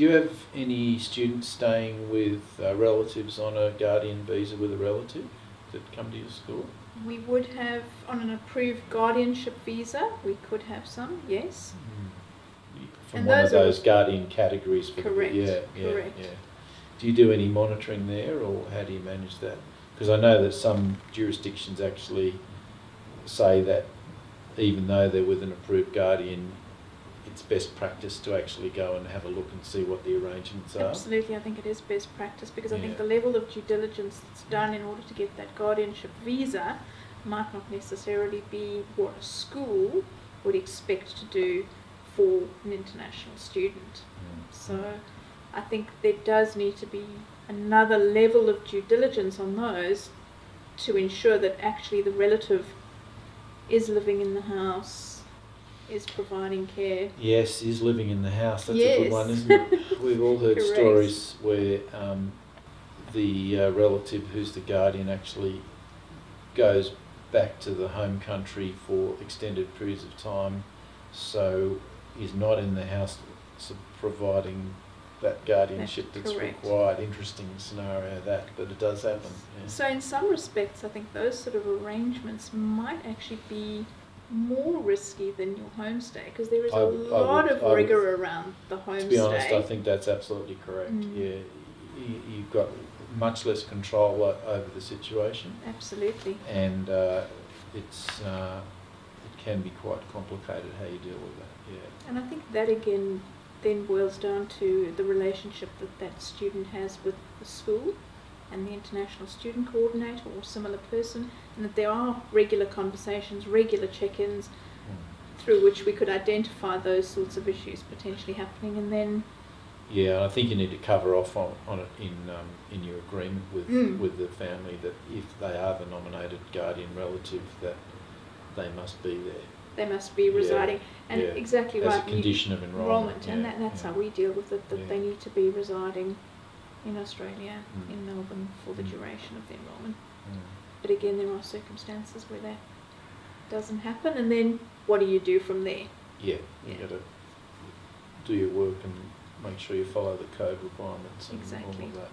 Do you have any students staying with relatives on a guardian visa with a relative that come to your school? We would have, on an approved guardianship visa, we could have some, yes. From And one of those are- those guardian categories. For Correct, correct. correct. Do you do any monitoring there, or how do you manage that? Because I know that some jurisdictions actually say that even though they're with an approved guardian, it's best practice to actually go and have a look and see what the arrangements are. Absolutely, I think it is best practice because I think Yeah. the level of due diligence that's done in order to get that guardianship visa might not necessarily be what a school would expect to do for an international student. So I think there does need to be another level of due diligence on those to ensure that actually the relative is living in the house, is providing care. Yes, is living in the house. That's a Yes. good one, isn't it? We've all heard Correct. stories where the relative who's the guardian actually goes back to the home country for extended periods of time, so is not in the house providing that guardianship that's correct. required. Interesting scenario that, but it does happen. Yeah. So in some respects, I think those sort of arrangements might actually be more risky than your homestay because there is a lot of rigour around the homestay. To be honest, I think that's absolutely correct. Yeah, you've got much less control over the situation. Absolutely. And it can be quite complicated how you deal with that. Yeah. And I think that again then boils down to the relationship that that student has with the school and the international student coordinator or similar person, and that there are regular conversations, regular check-ins through which we could identify those sorts of issues potentially happening, and then I think you need to cover off on it in your agreement with the family that if they are the nominated guardian relative, that they must be there. They must be residing, and exactly as right. As a condition of enrolment. And that's how we deal with it, that they need to be residing in Australia, in Melbourne, for the duration of the enrolment. But again, there are circumstances where that doesn't happen, and then what do you do from there? You've got to do your work and make sure you follow the code requirements and all of that.